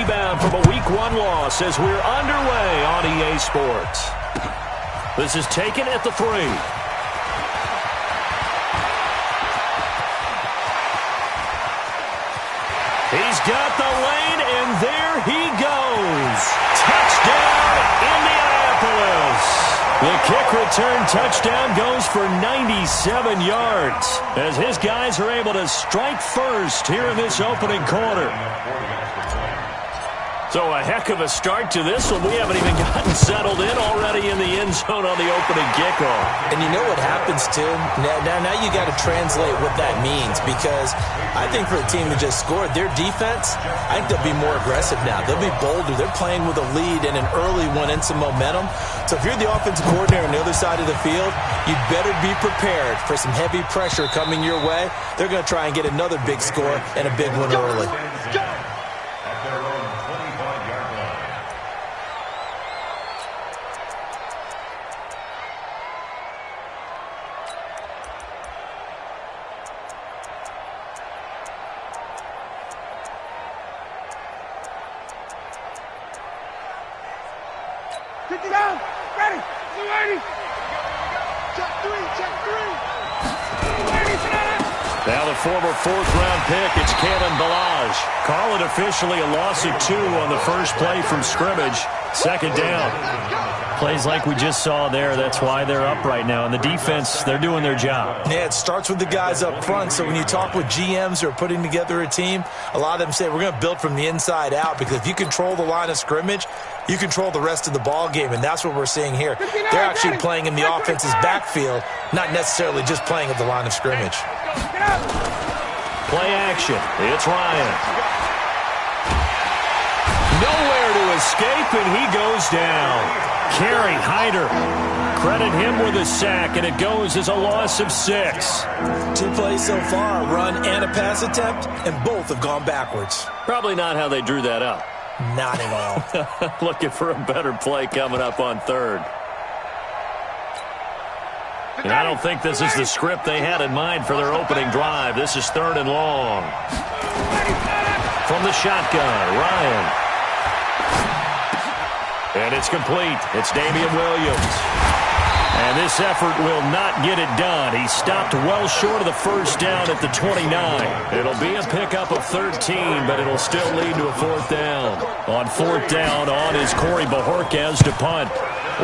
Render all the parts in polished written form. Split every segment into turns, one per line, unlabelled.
rebound from a Week 1 loss as we're underway on EA Sports. This is taken at the 3. He's got the lane, and there he goes. Touchdown, Indianapolis. The kick return touchdown goes for 97 yards as his guys are able to strike first here in this opening quarter. So a heck of a start to this one. We haven't even gotten settled in already in the end zone on the opening kickoff.
And you know what happens, too? Now you got to translate what that means, because I think for the team that just scored, their defense, I think they'll be more aggressive now. They'll be bolder. They're playing with a lead and an early one and some momentum. So if you're the offensive coordinator on the other side of the field, you'd better be prepared for some heavy pressure coming your way. They're going to try and get another big score and a big one early.
Down, ready, ready. Check three.
Now the former 4th-round pick, it's Kalen Ballage. Call it officially a loss of 2 on the first play from scrimmage. Second down. Plays like we just saw there, that's why they're up right now. And the defense, they're doing their job.
Yeah, it starts with the guys up front. So when you talk with GMs who are putting together a team, a lot of them say we're going to build from the inside out, because if you control the line of scrimmage, you control the rest of the ball game, and that's what we're seeing here. They're actually playing in the offense's backfield, not necessarily just playing at the line of scrimmage.
Play action. It's Ryan. Nowhere to escape, and he goes down. Kerry Hyder. Credit him with a sack, and it goes as a loss of 6.
2 plays so far, a run and a pass attempt, and both have gone backwards.
Probably not how they drew that up.
Not at all.
Looking for a better play coming up on 3rd. And I don't think this is the script they had in mind for their opening drive. This is 3rd and long. From the shotgun, Ryan. And it's complete. It's Damian Williams. And this effort will not get it done. He stopped well short of the first down at the 29. It'll be a pickup of 13, but it'll still lead to a 4th down. On 4th down, on is Corey Bojorquez to punt.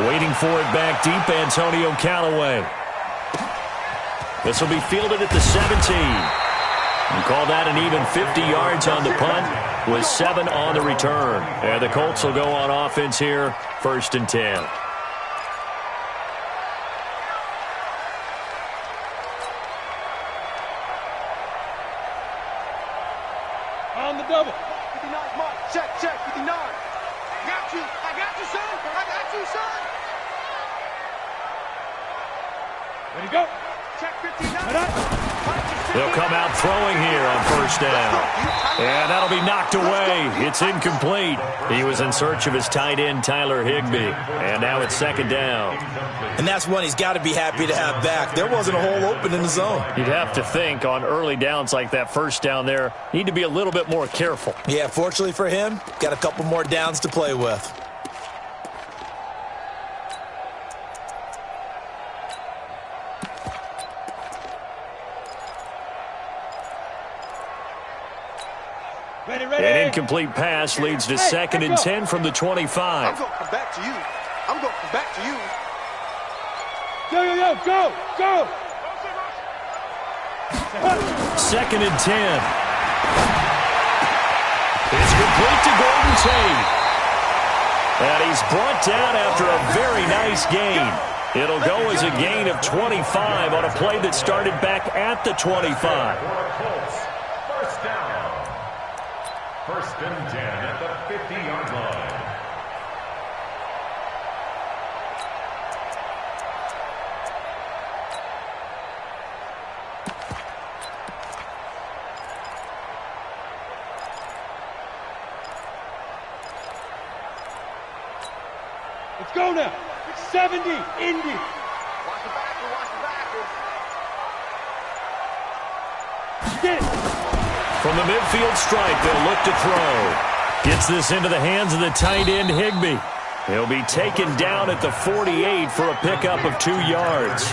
Waiting for it back deep, Antonio Callaway. This will be fielded at the 17. You call that an even 50 yards on the punt with 7 on the return. And the Colts will go on offense here, 1st and 10.
On the double. 59 mark. Check, 59. I got you, son. Ready, go. Check 59.
They'll come out throwing here on 1st down. And that'll be knocked away. It's incomplete. He was in search of his tight end, Tyler Higbee. And now it's 2nd down.
And that's one he's got to be happy to have back. There wasn't a hole open in the zone.
You'd have to think on early downs like that 1st down there, need to be a little bit more careful.
Yeah, fortunately for him, got a couple more downs to play with.
An incomplete pass leads to 2nd and 10 from the 25.
I'm going to come back to you. Go.
2nd and 10. It's complete to Golden Tate. And he's brought down after a very nice gain. It'll go as a gain of 25 on a play that started back at the 25.
1st and 10 at the 50-yard line.
Let's go now. 70, Indy. Watch the backer. Get it.
From the midfield stripe, they'll look to throw. Gets this into the hands of the tight end, Higbee. He'll be taken down at the 48 for a pickup of 2 yards.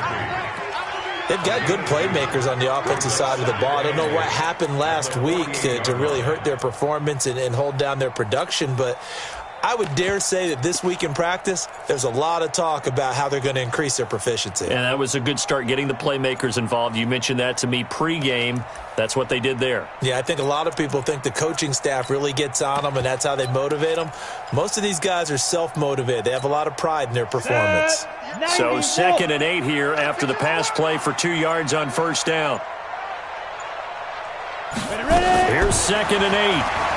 They've got good playmakers on the offensive side of the ball. I don't know what happened last week to really hurt their performance and hold down their production, but I would dare say that this week in practice, there's a lot of talk about how they're going to increase their proficiency.
And that was a good start, getting the playmakers involved. You mentioned that to me pregame. That's what they did there.
Yeah, I think a lot of people think the coaching staff really gets on them, and that's how they motivate them. Most of these guys are self-motivated. They have a lot of pride in their performance.
So 2nd and 8 here after the pass play for 2 yards on first down. Here's 2nd and 8.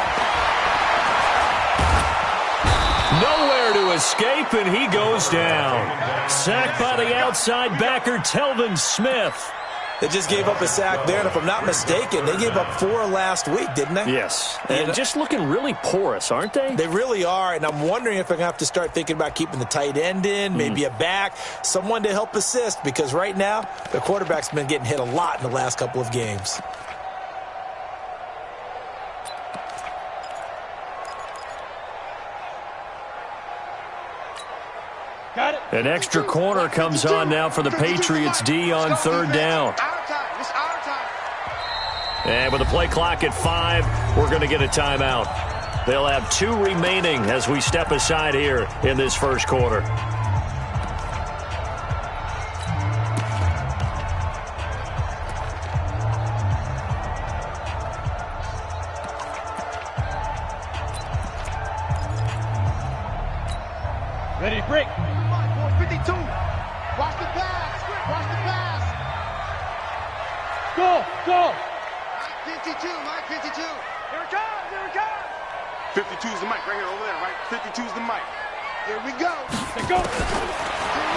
Nowhere to escape, and he goes down. Sacked by the outside backer, Telvin Smith.
They just gave up a sack there, and if I'm not mistaken, they gave up 4 last week, didn't they?
Yes. And just looking really porous, aren't they?
They really are, and I'm wondering if they're going to have to start thinking about keeping the tight end in, maybe a back, someone to help assist, because right now, the quarterback's been getting hit a lot in the last couple of games.
An extra corner comes on now for the Patriots D on 3rd down. And with the play clock at 5, we're going to get a timeout. They'll have 2 remaining as we step aside here in this first quarter.
Ready to break. 52. Watch the pass. Watch the pass. Go. Mike 52. Mike 52. Here it comes. Here it comes. 52 is the mic right here over there, right? 52 is the mic. Here we go. Let's go.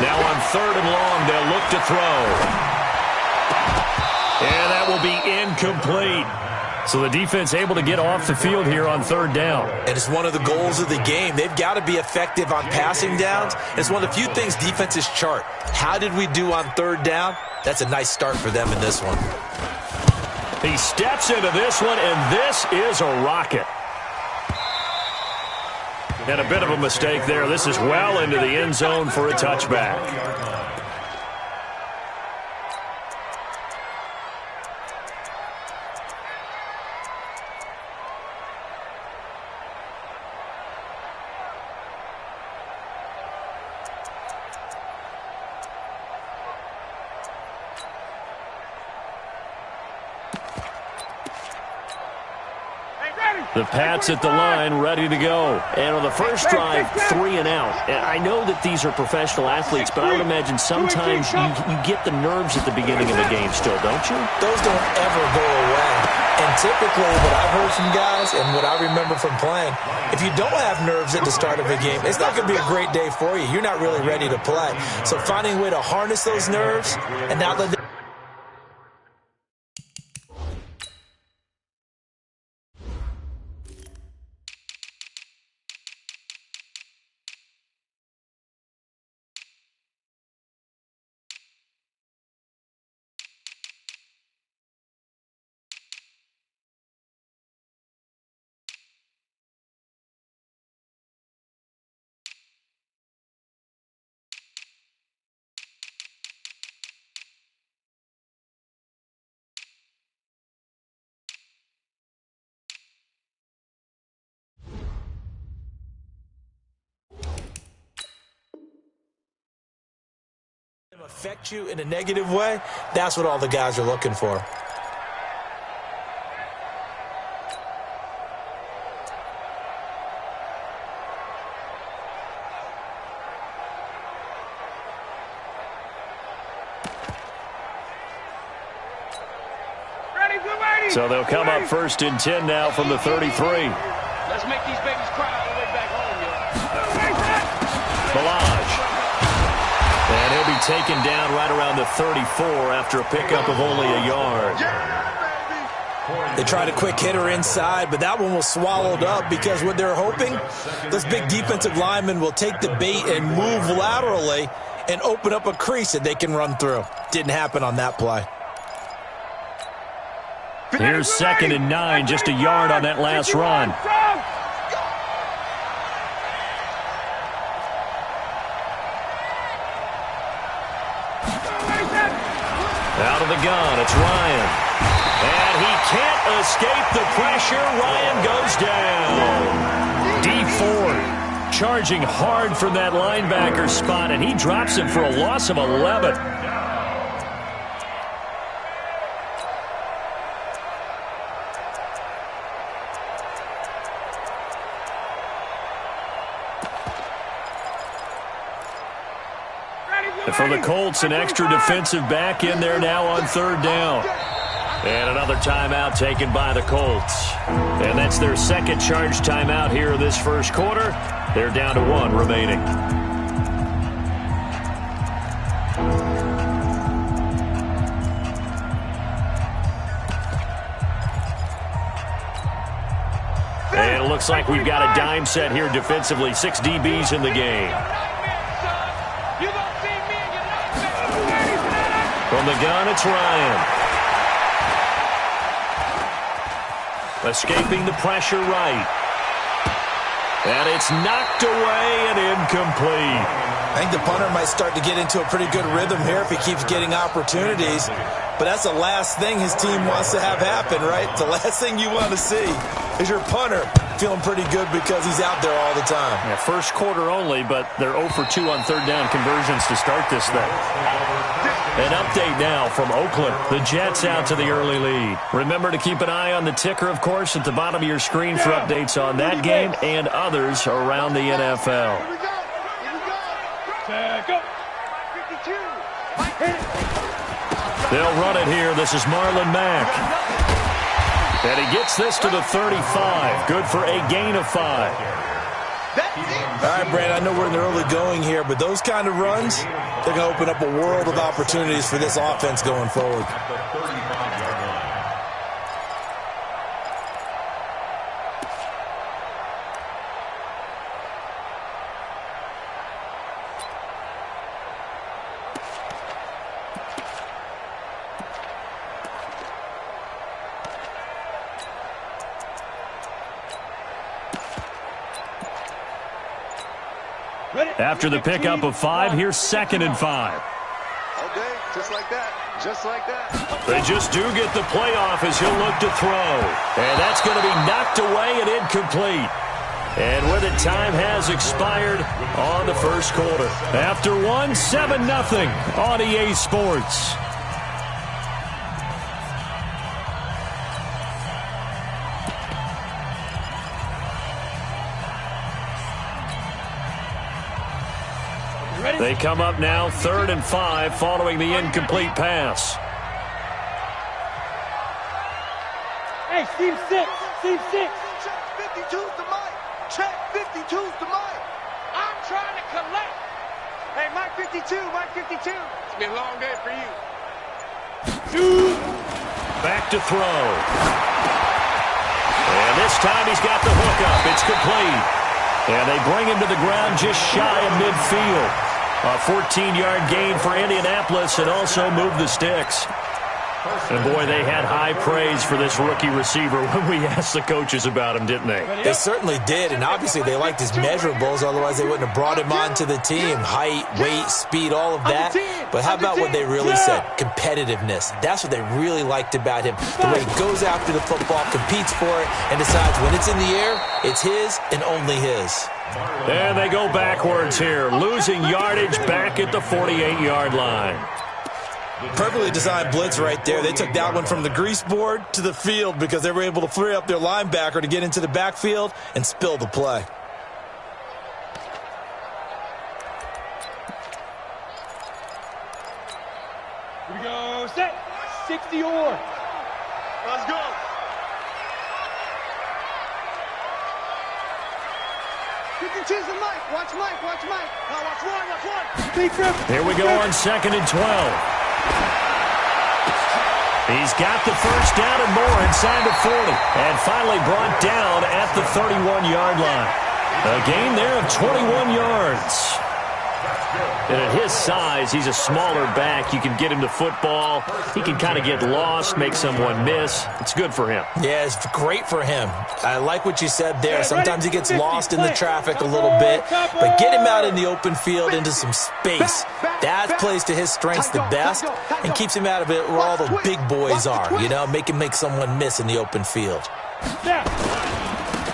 Now on 3rd and long, they'll look to throw. And that will be incomplete. So the defense able to get off the field here on 3rd down.
And it's one of the goals of the game. They've got to be effective on passing downs. It's one of the few things defenses chart. How did we do on 3rd down? That's a nice start for them in this one.
He steps into this one, and this is a rocket. And a bit of a mistake there. This is well into the end zone for a touchback. The Pats at the line, ready to go. And on the first drive, 3 and out. And I know that these are professional athletes, but I would imagine sometimes you get the nerves at the beginning of a game still, don't you?
Those don't ever go away. And typically what I've heard from guys and what I remember from playing, if you don't have nerves at the start of a game, it's not going to be a great day for you. You're not really ready to play. So finding a way to harness those nerves and not let them affect you in a negative way. That's what all the guys are looking for.
So they'll come up 1st and 10 now from the 33.
Let's make these babies cry all the way back home, yo.
Balaj. And he'll be taken down right around the 34 after a pickup of only a yard.
They tried a quick hitter inside, but that one was swallowed up because what they're hoping, those big defensive linemen will take the bait and move laterally and open up a crease that they can run through. Didn't happen on that play.
Here's 2nd and 9, just a yard on that last run. Out of the gun, it's Ryan. And he can't escape the pressure. Ryan goes down. D Ford charging hard from that linebacker spot, and he drops him for a loss of 11. And for the Colts, an extra defensive back in there now on third down. And another timeout taken by the Colts. And that's their second charge timeout here in this first quarter. They're down to 1 remaining. And it looks like we've got a dime set here defensively. 6 DBs in the game. From the gun, it's Ryan. Escaping the pressure right. And it's knocked away and incomplete.
I think the punter might start to get into a pretty good rhythm here if he keeps getting opportunities. But that's the last thing his team wants to have happen, right? The last thing you want to see is your punter feeling pretty good because he's out there all the time.
Yeah, first quarter only, but they're 0 for 2 on third down conversions to start this thing. An update now from Oakland. The Jets out to the early lead. Remember to keep an eye on the ticker, of course, at the bottom of your screen for updates on that game and others around the NFL. They'll run it here. This is Marlon Mack. And he gets this to the 35. Good for a gain of 5.
All right, Brad, I know we're in the early going here, but those kind of runs, they're going to open up a world of opportunities for this offense going forward.
After the pickup of 5, here's 2nd and 5.
Okay, just like that. Just like that.
They just do get the playoff as he'll look to throw. And that's going to be knocked away and incomplete. And with it, time has expired on the first quarter. After 1, 7-0 on EA Sports. They come up now 3rd and 5 following the incomplete pass.
Hey, Steve 6. Steve 6.
Check 52's the mic. Check 52's the mic.
I'm trying to collect.
Hey, Mike 52, Mike 52. It's been a long day for you.
Back to throw. And this time he's got the hook up. It's complete. And they bring him to the ground just shy of midfield. A 14-yard gain for Indianapolis and also moved the sticks. And, boy, they had high praise for this rookie receiver when we asked the coaches about him, didn't they?
They certainly did, and obviously they liked his measurables. Otherwise, they wouldn't have brought him onto the team. Height, weight, speed, all of that. But how about what they really said? Competitiveness. That's what they really liked about him. The way he goes after the football, competes for it, and decides when it's in the air, it's his and only his.
And they go backwards here, losing yardage back at the 48-yard line.
Perfectly designed blitz right there. They took that one from the grease board to the field because they were able to free up their linebacker to get into the backfield and spill the play.
Here we go. Set. 60 or.
Let's go. Choose the mic. Watch Mike. Watch Mike. Now watch one. Watch one.
Here we go on 2nd and 12. He's got the first down and more inside the 40. And finally brought down at the 31-yard line. A gain there of 21 yards. And at his size, he's a smaller back. You can get him to football. He can kind of get lost, make someone miss. It's good for him.
Yeah, it's great for him. I like what you said there. Sometimes he gets lost in the traffic a little bit, but get him out in the open field into some space. That plays to his strengths the best and keeps him out of it where all the big boys are, you know, make him make someone miss in the open field.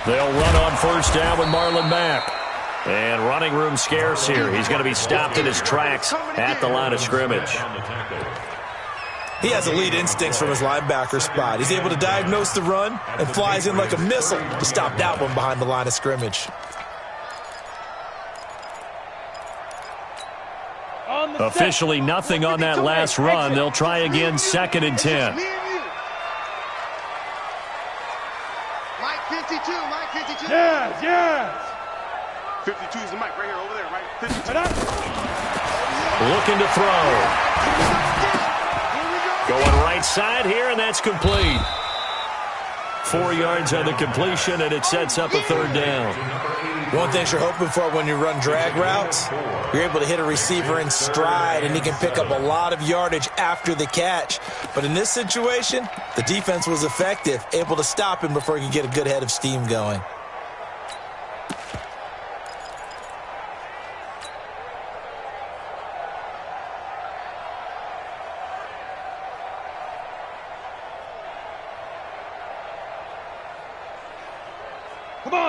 They'll run on first down with Marlon Mack. And running room scarce here. He's going to be stopped in his tracks at the line of scrimmage.
He has elite instincts from his linebacker spot. He's able to diagnose the run and flies in like a missile to stop that one behind the line of scrimmage.
Officially nothing on that last run. They'll try again, 2nd and 10.
Mike 52, Mike 52.
Yes, yes.
52 is the mic right here, over there, right? 52.
Looking to throw. Going right side here, and that's complete. 4 yards on the completion, and it sets up a 3rd down.
One thing you're hoping for when you run drag routes, you're able to hit a receiver in stride, and he can pick up a lot of yardage after the catch. But in this situation, the defense was effective, able to stop him before he could get a good head of steam going.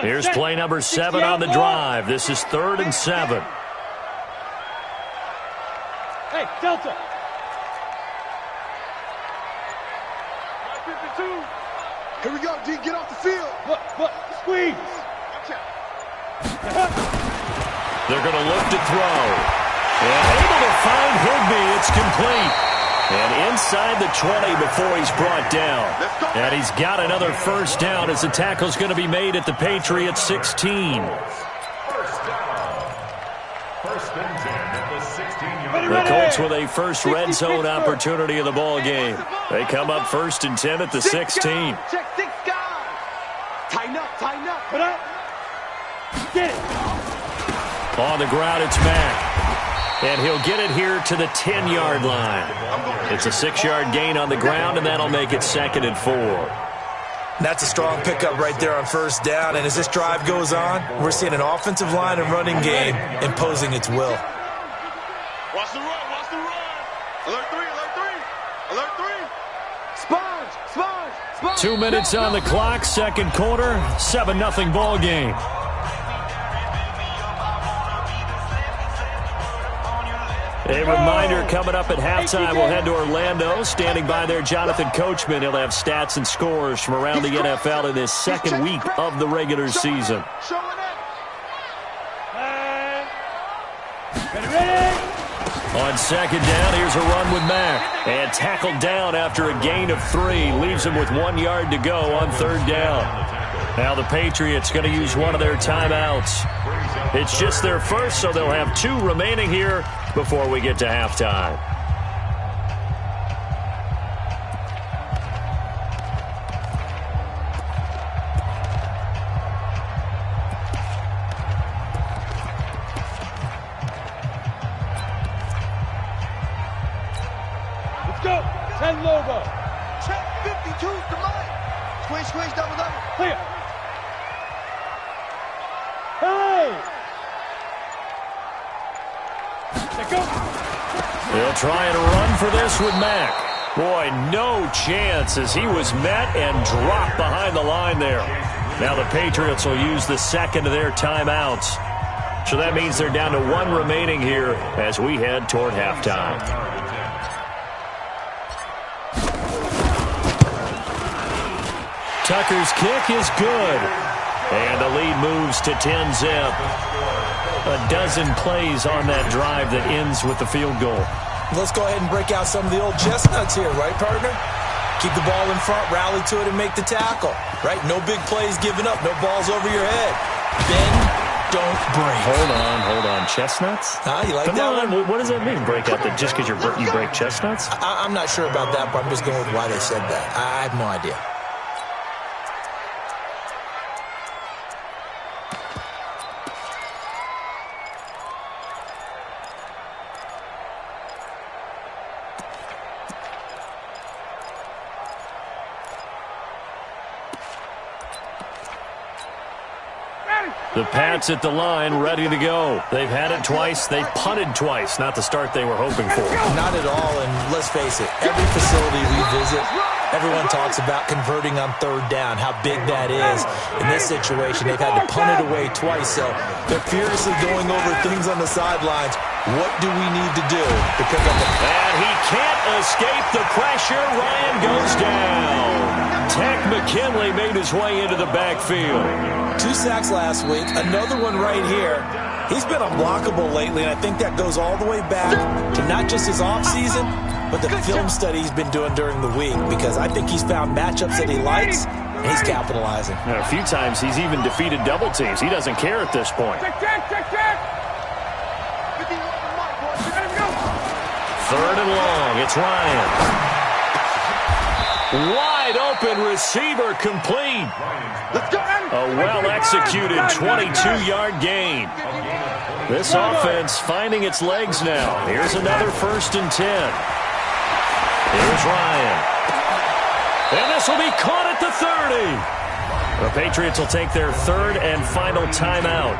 Here's play number 7 on the drive. This is 3rd and 7.
Hey, Delta. 52.
Here we go, D. Get off the field.
Look, squeeze.
They're going to look to throw. And able to find Higbee. It's complete. And inside the 20 before he's brought down. And he's got another first down as the tackle's going to be made at the Patriots 16.
First and 10 at the 16-yard
The Colts with a first red zone opportunity in the ball game. They come up 1st and 10 at the 16.
Check 6 guys. Tighten up, tighten up.
Put up. Get it.
On the ground, it's Mack. And he'll get it here to the 10-yard line. It's a 6-yard gain on the ground, and that'll make it 2nd and 4.
That's a strong pickup right there on first down. And as this drive goes on, we're seeing an offensive line and running game imposing its will.
Watch the run, watch the run. Alert 3, alert 3. Alert 3. Sponge.
2 minutes on the clock, 2nd quarter, 7-0 ball game. A reminder coming up at halftime, we'll head to Orlando. Standing by there, Jonathan Coachman. He'll have stats and scores from around the NFL in this 2nd week of the regular season.
Ready.
On 2nd down, here's a run with Mack. And tackled down after a gain of 3. Leaves him with 1 yard to go on 3rd down. Now the Patriots going to use one of their timeouts. It's just their first, so they'll have 2 remaining here before we get to halftime.
Let's go. 10 logo.
Check 52's the mic. Squish, double.
Clear. Hey. Let go.
They'll try and run for this with Mack. Boy, no chance as he was met and dropped behind the line there. Now the Patriots will use the 2nd of their timeouts. So that means they're down to 1 remaining here as we head toward halftime. Tucker's kick is good. And the lead moves to 10-zip. A dozen plays on that drive that ends with the field goal.
Let's go ahead and break out some of the old chestnuts here, right, partner? Keep the ball in front, rally to it, and make the tackle, right? No big plays given up, no balls over your head. Bend, don't break.
Hold on. Chestnuts?
You like
Come
that
on,
one?
what does that mean? Break out that just because you break chestnuts?
I'm not sure about that, but I'm just going with why they said that. I have no idea.
The Pats at the line, ready to go. They've had it twice. They've punted twice. Not the start they were hoping for.
Not at all, and let's face it, every facility we visit, everyone talks about converting on third down, how big that is. In this situation, they've had to punt it away twice, so they're furiously going over things on the sidelines. What do we need to do to pick up the...
And he can't escape the pressure. Ryan goes down. Tech McKinley made his way into the backfield.
2 sacks last week, another one right here. He's been unblockable lately, and I think that goes all the way back to not just his offseason, but the film study he's been doing during the week, because I think he's found matchups that he likes, and he's capitalizing.
A few times he's even defeated double teams. He doesn't care at this point. Third and long. It's Ryan. Wide open receiver complete. A well-executed 22-yard gain. This offense finding its legs now. Here's another 1st and 10. Here's Ryan. And this will be caught at the 30. The Patriots will take their 3rd and final timeout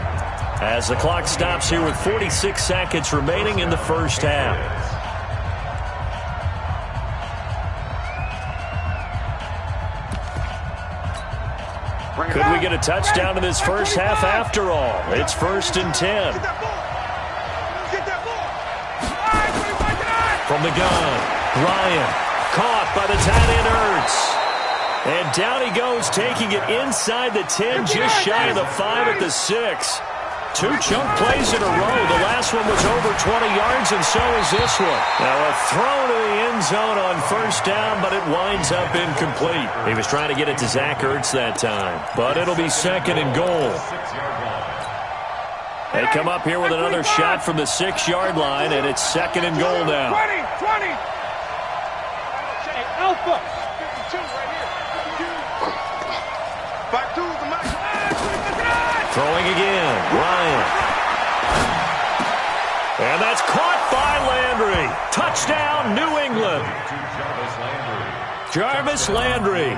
as the clock stops here with 46 seconds remaining in the first half. Could we get a touchdown in this first half after all? It's 1st and 10. From the gun, Ryan caught by the tight end Ertz. And down he goes, taking it inside the 10, just shy of the 5 at the 6. 2 chunk plays in a row. The last one was over 20 yards, and so is this one. Now a throw to the end zone on 1st down, but it winds up incomplete. He was trying to get it to Zach Ertz that time, but it'll be 2nd and goal. They come up here with another shot from the 6-yard line, and it's 2nd and goal now.
20. Okay, Alpha. 52 right here. 52. 5-2 is the match.
Throwing again, Ryan. And that's caught by Landry. Touchdown, New England. Jarvis Landry,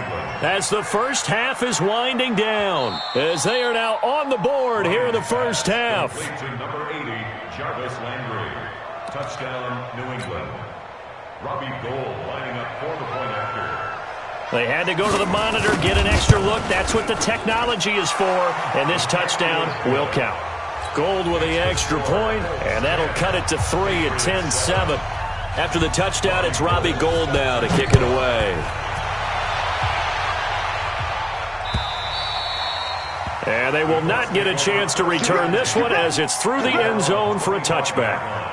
as the first half is winding down, as they are now on the board here in the first half.
Number 80, Jarvis Landry. Touchdown, New England. Robbie Gould lining up for the point after.
They had to go to the monitor, get an extra look. That's what the technology is for, and this touchdown will count. Gould with the extra point, and that'll cut it to 3 at 10-7. After the touchdown, it's Robbie Gould now to kick it away. And they will not get a chance to return this one as it's through the end zone for a touchback.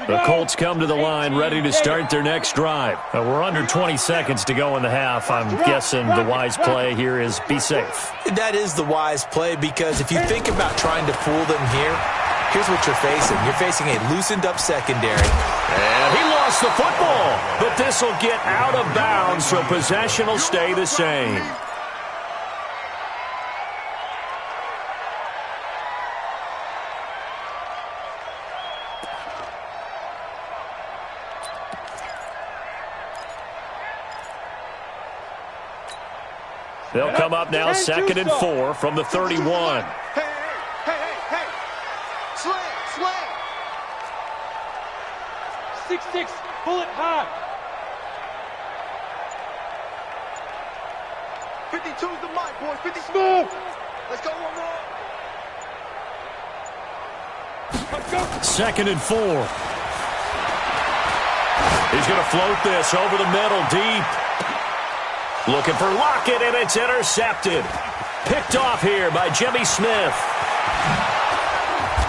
The Colts come to the line ready to start their next drive. We're under 20 seconds to go in the half. I'm guessing the wise play here is be safe.
That is the wise play, because if you think about trying to fool them here, here's what you're facing. You're facing a loosened-up secondary.
And he lost the football, but this will get out of bounds, so possession will stay the same. They'll come up now 2nd and 4 from the 31.
Hey. Slam.
6-6, pull it high.
52's the mic, boys. 50
Smooth.
Let's go one more.
Let's go.
2nd and 4. He's going to float this over the middle deep. Looking for Lockett, and it's intercepted. Picked off here by Jimmy Smith.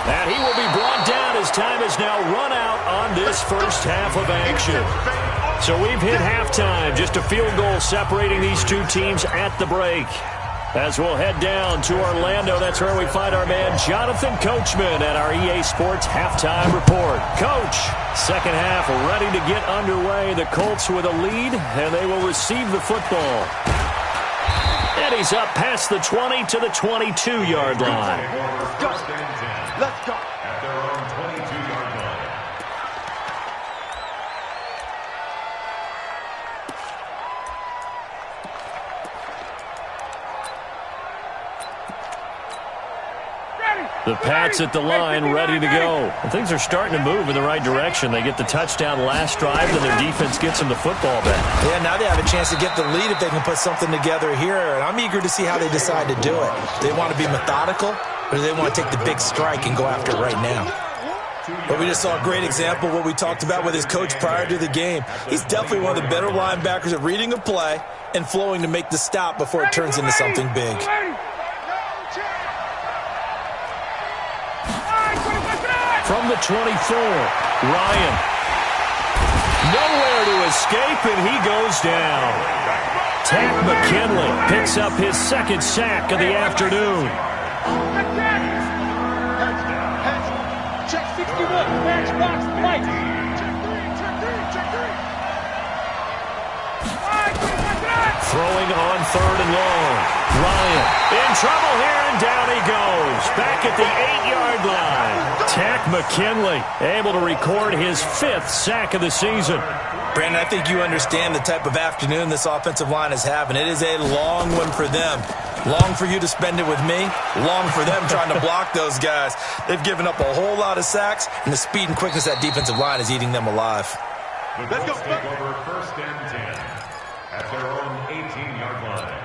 And he will be brought down as time is now run out on this first half of action. So we've hit halftime. Just a field goal separating these two teams at the break. As we'll head down to Orlando, that's where we find our man Jonathan Coachman at our EA Sports Halftime Report. Coach, second half ready to get underway. The Colts with a lead, and they will receive the football. And he's up past the 20 to the 22-yard line.
Let's go.
At their own 22-yard line.
The Pats at the line, ready to go. And things are starting to move in the right direction. They get the touchdown last drive, and their defense gets them the football back.
Yeah, now they have a chance to get the lead if they can put something together here. And I'm eager to see how they decide to do it. Do they want to be methodical, or do they want to take the big strike and go after it right now? But we just saw a great example of what we talked about with his coach prior to the game. He's definitely one of the better linebackers at reading a play and flowing to make the stop before it turns into something big.
From the 24, Ryan. Nowhere to escape, and he goes down. Tack McKinley picks up his second sack of the afternoon.
Check 61. Match box light.
Throwing on 3rd and long. Ryan in trouble here, and down he goes. Back at the 8-yard line. Tack McKinley able to record his 5th sack of the season.
Brandon, I think you understand the type of afternoon this offensive line is having. It is a long one for them. Long for you to spend it with me. Long for them trying to block those guys. They've given up a whole lot of sacks, and the speed and quickness of that defensive line is eating them alive.
Let's go. Take over 1st and 10 at their own 18-yard line.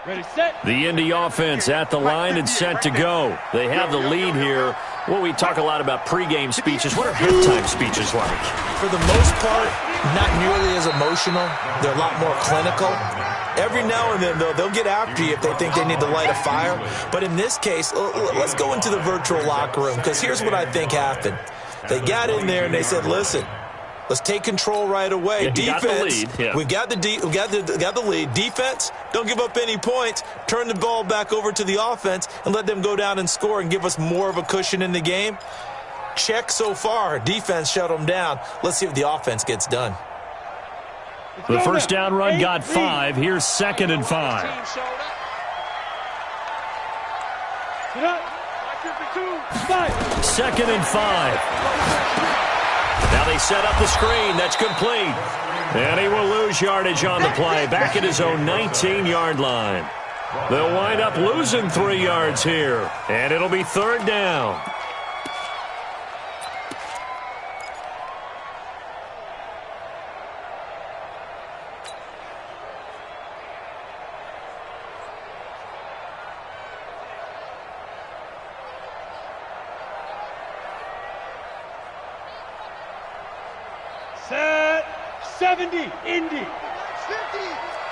Ready, set.
The Indy offense at the line and set to go. They have the lead here. Well, we talk a lot about pregame speeches. What are halftime speeches like?
For the most part, not nearly as emotional. They're a lot more clinical. Every now and then, though, they'll get after you if they think they need to light a fire. But in this case, let's go into the virtual locker room, because here's what I think happened. They got in there and they said, listen, let's take control right away.
Yeah,
defense,
we
got the lead. Defense, don't give up any points. Turn the ball back over to the offense and let them go down and score and give us more of a cushion in the game. Check so far. Defense shut them down. Let's see if the offense gets done.
The first down run got 5. Here's 2nd and 5. 2nd and 5. Now they set up the screen. That's complete. And he will lose yardage on the play. Back at his own 19-yard line. They'll wind up losing 3 yards here. And it'll be 3rd down.
Set. 70. Indy. 50.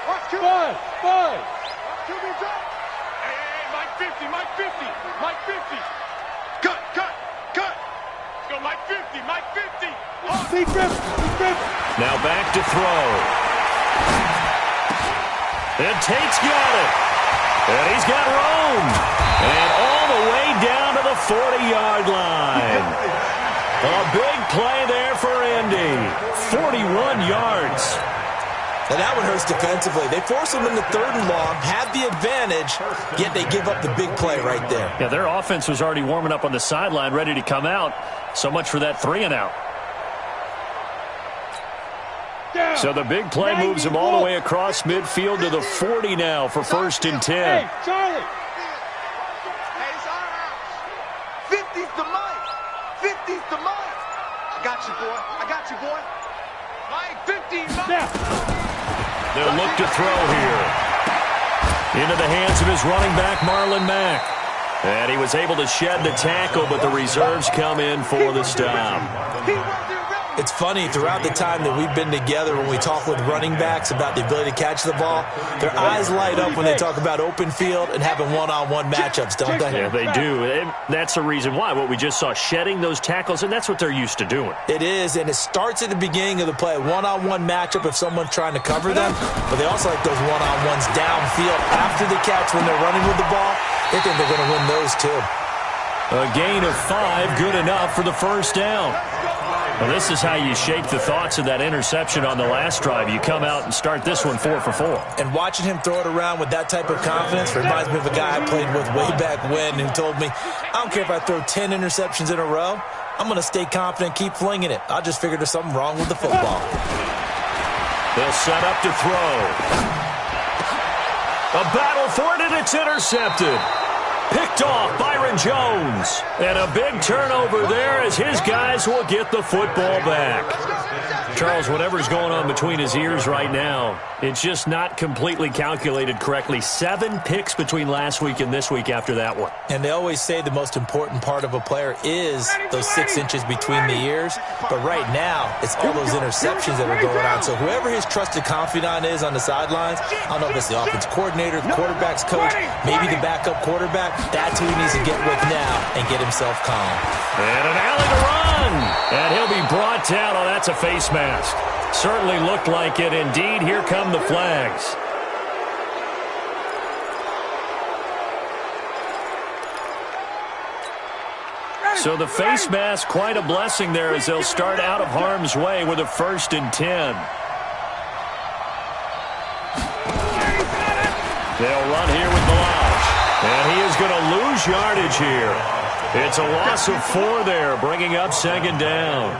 Watch QB. 5. Watch QB drop. Hey, Mike 50. Mike 50. Mike 50. Cut. Let's go, Mike 50. Mike 50. Big rip.
Now back to throw. And Tate's got it. And he's got room. And all the way down to the 40-yard line. A big play there for Indy. 41 yards.
And that one hurts defensively. They force them into 3rd and long, have the advantage, yet they give up the big play right there.
Yeah, their offense was already warming up on the sideline, ready to come out. So much for that 3 and out. So the big play moves them all the way across midfield to the 40 now for 1st and 10.
Hey, Charlie.
Hey, it's our house. 50's the Mike. 50's the Mike. I got you, boy. Mike, 50, Mike.
Snap.
They'll look to throw here. Into the hands of his running back, Marlon Mack. And he was able to shed the tackle, but the reserves come in for the stop.
It's funny, throughout the time that we've been together, when we talk with running backs about the ability to catch the ball, their eyes light up when they talk about open field and having one-on-one matchups, don't they?
Yeah, they do. And that's the reason why. What we just saw, shedding those tackles, and that's what they're used to doing.
It is, and it starts at the beginning of the play. One-on-one matchup if someone's trying to cover them, but they also like those one-on-ones downfield after the catch when they're running with the ball. They think they're going to win those too.
A gain of 5, good enough for the first down. Well, this is how you shape the thoughts of that interception on the last drive. You come out and start this one 4 for 4.
And watching him throw it around with that type of confidence reminds me of a guy I played with way back when who told me, I don't care if I throw 10 interceptions in a row. I'm going to stay confident, keep flinging it. I just figured there's something wrong with the football.
They'll set up to throw. A battle for it, and it's intercepted. Picked off Byron Jones. And a big turnover there as his guys will get the football back. Charles, whatever's going on between his ears right now, it's just not completely calculated correctly. 7 picks between last week and this week after that one.
And they always say the most important part of a player is those 6 inches between the ears. But right now, it's all those interceptions that are going on. So whoever his trusted confidant is on the sidelines, I don't know if it's the offense coordinator, the quarterback's coach, maybe the backup quarterback, that's who he needs to get with now and get himself calm.
And an alley to run. And he'll be brought down. Oh, that's a face mask. Certainly looked like it. Indeed, here come the flags. So the face mask, quite a blessing there as they'll start out of harm's way with a 1st and 10. They'll run here with Balaj. And he is going to lose yardage here. It's a loss of 4 there, bringing up 2nd down.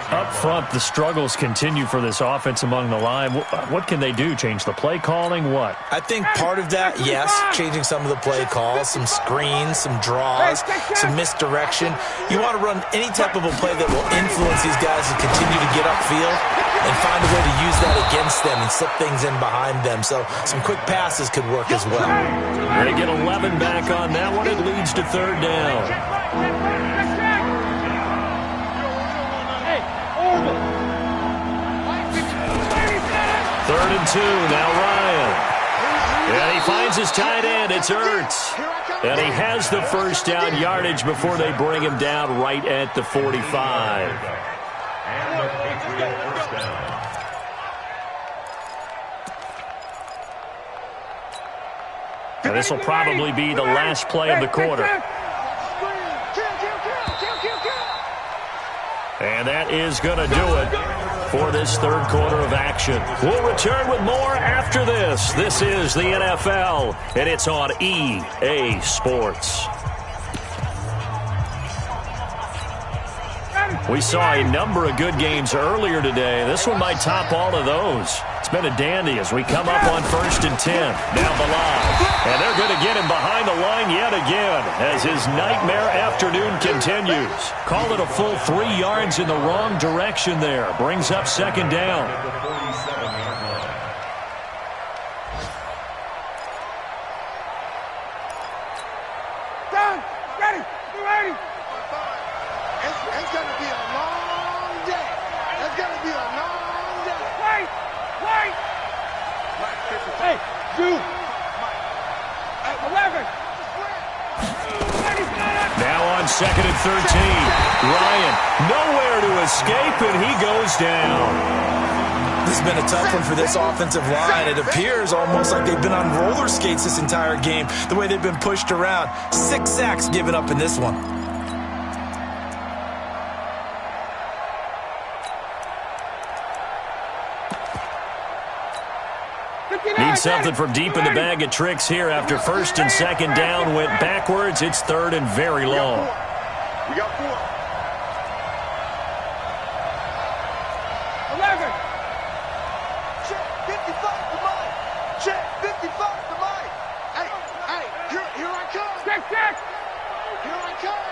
Up front, the struggles continue for this offense among the line. What can they do? Change the play calling? What?
I think part of that, yes, changing some of the play calls, some screens, some draws, some misdirection. You want to run any type of a play that will influence these guys to continue to get upfield and find a way to use that against them and slip things in behind them. So some quick passes could work as well.
They get 11 back on that one. It leads to 3rd down. Third and 2, now Ryan. And he finds his tight end, it's Ertz. And he has the 1st down yardage before they bring him down right at the 45.
And the Patriot 1st down.
And this will probably be the last play of the quarter. And that is going to do it for this 3rd quarter of action. We'll return with more after this. This is the NFL, and it's on EA Sports. We saw a number of good games earlier today. This one might top all of those. It's been a dandy as we come up on 1st and 10. Now Balaj. And they're going to get him behind the line yet again as his nightmare afternoon continues. Call it a full 3 yards in the wrong direction there. Brings up 2nd down.
The 47-yard line.
Done. Ready. You ready? It's going to be a long day. It's going to be a long day. Wait. Hey, Jude. 11.
Now on 2nd and 13. Ryan nowhere to escape, and he goes down.
This has been a tough one for this offensive line. It appears almost like they've been on roller skates this entire game, the way they've been pushed around. 6 sacks given up in this one.
Need something from deep in the bag of tricks here after 1st and 2nd down. Went backwards. It's 3rd and very long.
We got 4.
11. Check 55 to Mike. Check 55 to Mike. Hey, here I come. Check. Here I come.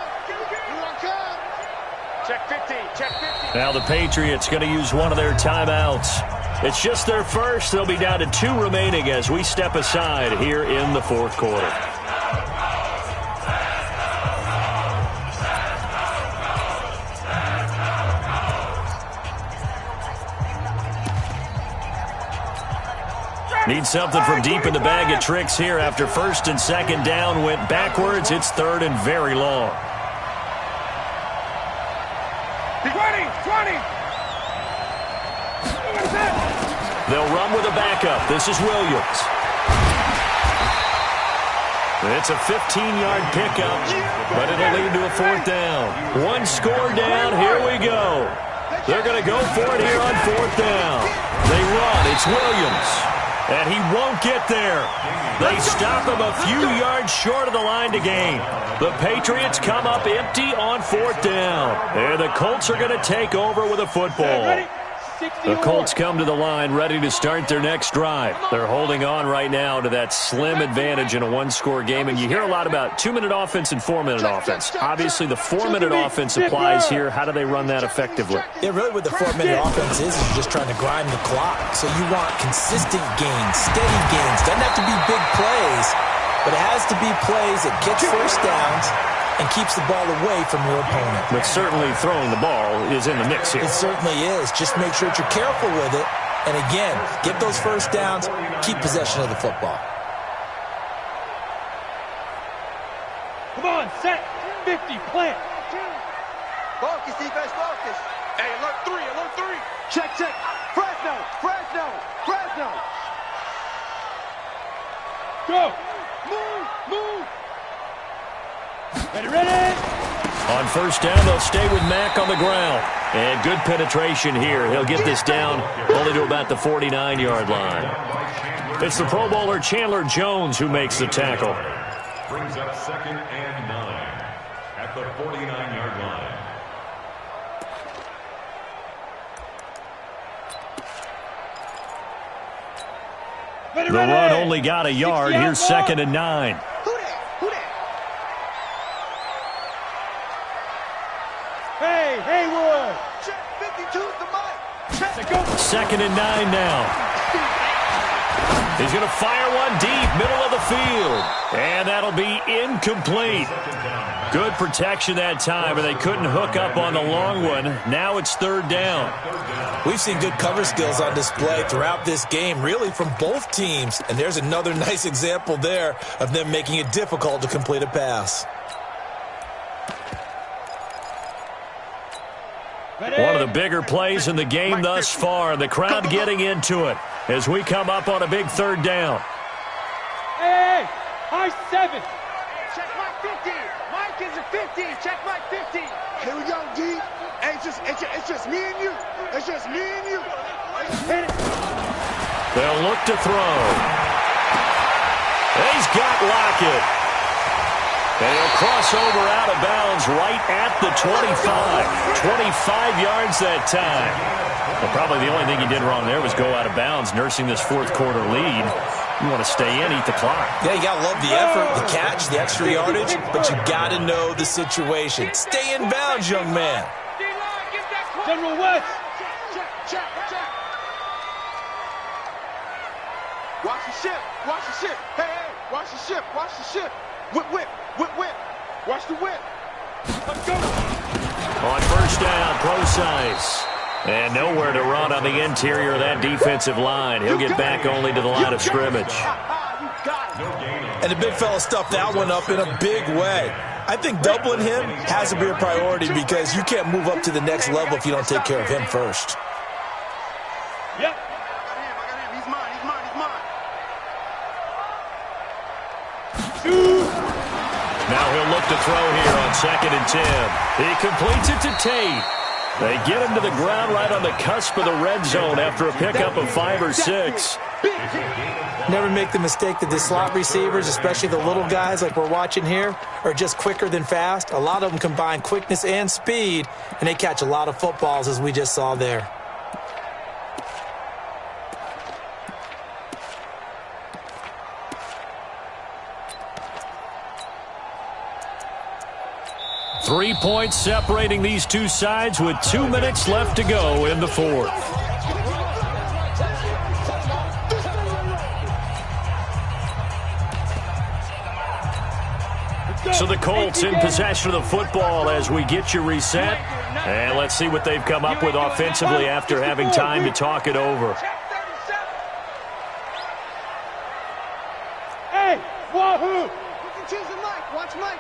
Check 15. Check 15.
Now the Patriots going to use one of their timeouts. It's just their first. They'll be down to 2 remaining as we step aside here in the 4th quarter. Need something from deep in the bag of tricks here after 1st and 2nd down. Went backwards. It's 3rd and very long.
20.
They'll run with a backup. This is Williams. It's a 15-yard pickup, but it'll lead to a 4th down. 1 score down. Here we go. They're going to go for it here on 4th down. They run. It's Williams. And he won't get there. They stop him a few yards short of the line to gain. The Patriots come up empty on 4th down. And the Colts are going to take over with a football. The Colts come to the line ready to start their next drive. They're holding on right now to that slim advantage in a one-score game. And you hear a lot about 2-minute offense and 4-minute offense. Obviously, the 4-minute offense applies here. How do they run that effectively?
Yeah, really what the 4-minute offense is you're just trying to grind the clock. So you want consistent gains, steady gains. Doesn't have to be big plays, but it has to be plays that get first downs and keeps the ball away from your opponent.
But certainly throwing the ball is in the mix here.
It certainly is. Just make sure that you're careful with it. And again, get those first downs, keep possession of the football.
Come on, set. 50, plant.
Focus, defense, focus. Hey, alert 3, alert 3. Check, check. Fresno, Fresno, Fresno.
Go. Move, move. Ready?
On 1st down, they'll stay with Mack on the ground. And good penetration here. He'll get this down only to about the 49-yard line. It's the Pro Bowler Chandler Jones who makes the tackle.
Brings up 2nd and 9 at the 49-yard line.
The run only got a yard. Here's 2nd and 9.
Hey, Haywood.
Check, 52's the mic. Check.
2nd and 9 now. He's going to fire one deep, middle of the field. And that'll be incomplete. Good protection that time, and they couldn't hook up on the long one. Now it's 3rd down.
We've seen good cover skills on display throughout this game, really from both teams. And there's another nice example there of them making it difficult to complete a pass.
One of the bigger plays in the game thus far. The crowd getting into it as we come up on a big 3rd down.
Hey, high 7.
Check Mike 50. Mike is a 50. Check Mike 50. Here we go, D. Hey, it's just me and you. It's just me and you.
Hit it.
They'll look to throw. He's got Lockett. And he'll cross over out of bounds right at the 25. 25 yards that time. Well, probably the only thing he did wrong there was go out of bounds, nursing this 4th quarter lead. You want to stay in, eat the clock.
Yeah, you got to love the effort, the catch, the extra yardage, but you got to know the situation. Stay in bounds, young man.
General West.
Check. Watch the ship. Watch the ship. Hey, watch the ship. Watch the ship. Whip. Watch the whip.
Let's go.
On 1st down, Procise. And nowhere to run on the interior of that defensive line. He'll get back only to the line of scrimmage.
And the big fella stuffed that one up in a big way. I think doubling him has to be a priority because you can't move up to the next level if you don't take care of him first.
Yep.
I got him. He's mine.
Now he'll look to throw here on 2nd and 10. He completes it to Tate. They get him to the ground right on the cusp of the red zone after a pickup of 5 or 6.
Never make the mistake that the slot receivers, especially the little guys like we're watching here, are just quicker than fast. A lot of them combine quickness and speed, and they catch a lot of footballs as we just saw there.
Three points separating these two sides with 2 minutes left to go in the 4th. So the Colts in possession of the football as we get you reset. And let's see what they've come up with offensively after having time to talk it over.
Hey, wahoo!
Choose the mic. Watch Mike.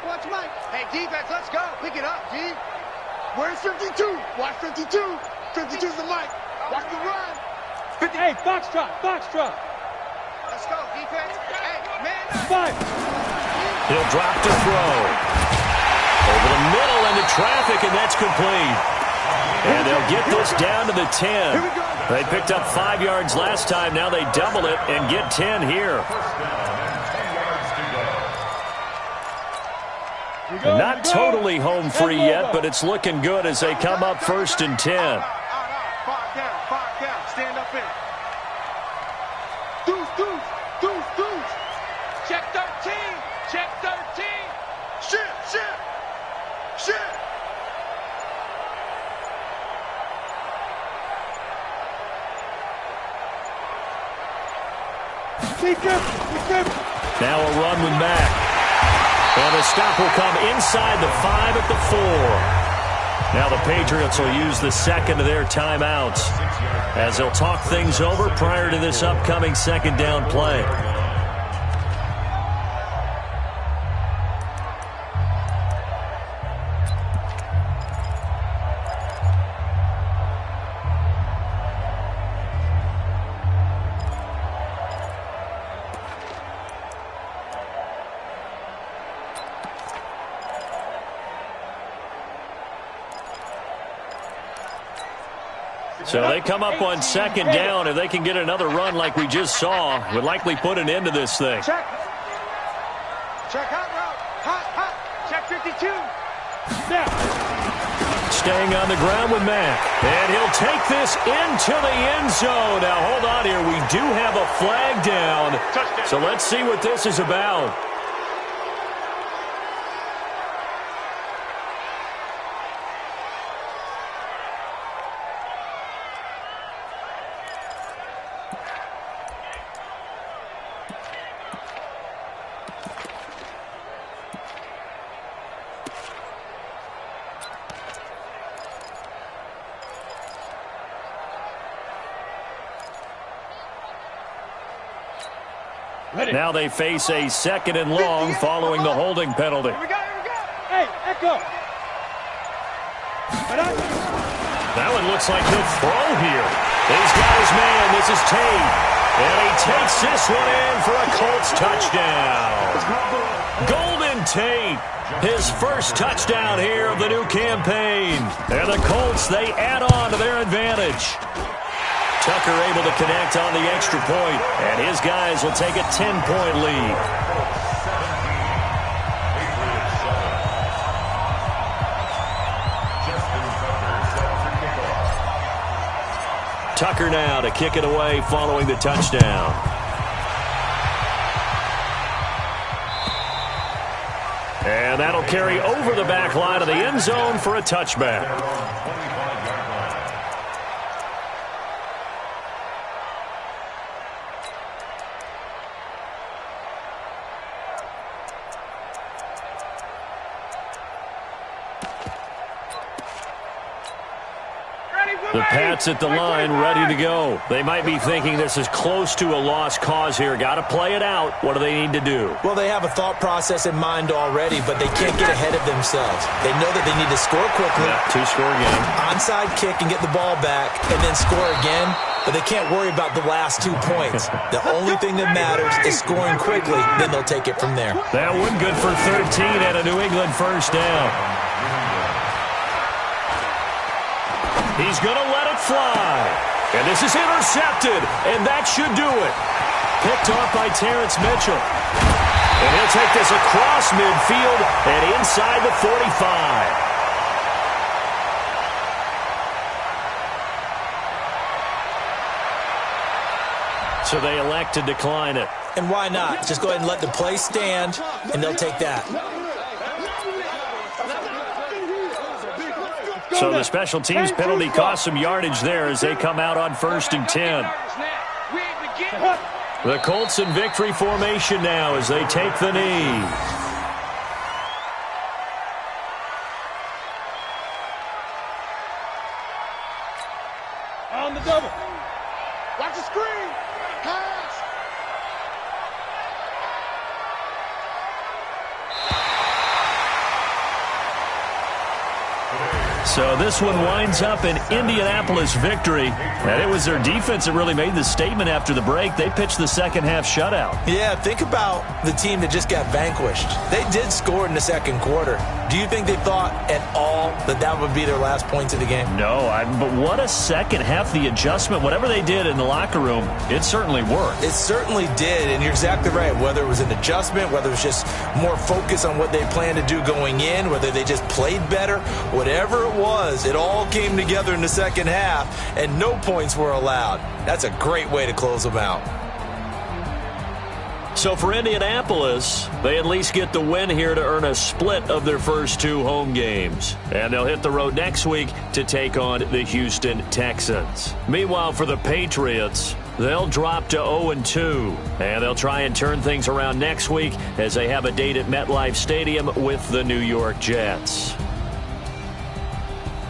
Hey, defense, let's go. Pick it up, D. Where's 52? Watch 52. 52's the mic. Watch the run.
50. Hey, foxtrot.
Let's go, defense. Hey, man up.
5.
He'll drop to throw. Over the middle into traffic, and that's complete. And they'll get this down to the 10. They picked up 5 yards last time. Now they double it and get 10 here. And not totally home free yet, but it's looking good as they come up 1st and 10.
5 count. Stand up in. Deuce.
Check 13. Check 13.
Shit.
Now a run with Mack. And the stop will come inside the 5 at the 4. Now the Patriots will use the second of their timeouts as they'll talk things over prior to this upcoming second down play. So they come up on second down. If they can get another run like we just saw, would likely put an end to this thing.
Check hot route. Hot. Check 52.
Now.
Staying on the ground with Mack. And he'll take this into the end zone. Now, hold on here. We do have a flag down.
Touchdown.
So let's see what this is about. Now they face a second and long following the holding penalty.
Here we go.
Hey, Echo.
That one looks like he'll throw here. He's got his man. This is Tate. And he takes this one in for a Colts touchdown. Golden Tate, his first touchdown here of the new campaign. And the Colts, they add on to their advantage. Tucker able to connect on the extra point, and his guys will take a 10-point lead. Tucker now to kick it away following the touchdown. And that'll carry over the back line of the end zone for a touchback. The Pats at the line, ready to go. They might be thinking this is close to a lost cause here. Got to play it out. What do they need to do?
Well, they have a thought process in mind already, but they can't get ahead of themselves. They know that they need to score quickly.
Yeah, two-score game.
Onside kick and get the ball back, and then score again. But they can't worry about the last 2 points. The only thing that matters is scoring quickly. Then they'll take it from there.
That one good for 13 and a New England first down. He's going to let it fly. And this is intercepted, and that should do it. Picked off by Terrence Mitchell. And he'll take this across midfield and inside the 45. So they elect to decline it.
And why not? Just go ahead and let the play stand, and they'll take that.
So the special teams penalty cost some yardage there as they come out on 1st and 10. The Colts in victory formation now as they take the knee.
On the double.
Watch the screen. Pass.
So this one winds up an Indianapolis victory. And it was their defense that really made the statement after the break. They pitched the second-half shutout.
Yeah, think about the team that just got vanquished. They did score in the second quarter. Do you think they thought at all that that would be their last points of the game?
No, but what a second half. The adjustment, whatever they did in the locker room, it certainly worked.
It certainly did, and you're exactly right. Whether it was an adjustment, whether it was just more focus on what they planned to do going in, whether they just played better, whatever it was, it all came together in the second half, and no points were allowed. That's a great way to close them out.
So for Indianapolis, they at least get the win here to earn a split of their first 2 home games. And they'll hit the road next week to take on the Houston Texans. Meanwhile, for the Patriots, they'll drop to 0-2. And they'll try and turn things around next week as they have a date at MetLife Stadium with the New York Jets.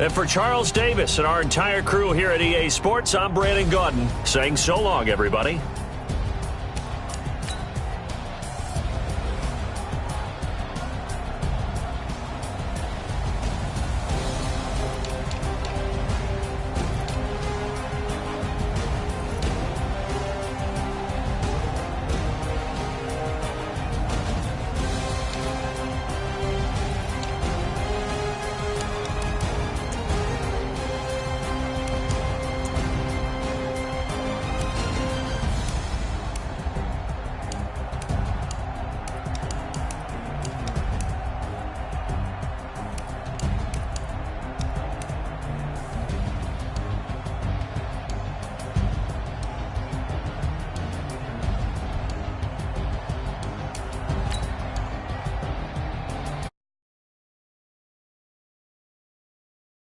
And for Charles Davis and our entire crew here at EA Sports, I'm Brandon Gaudin saying so long, everybody.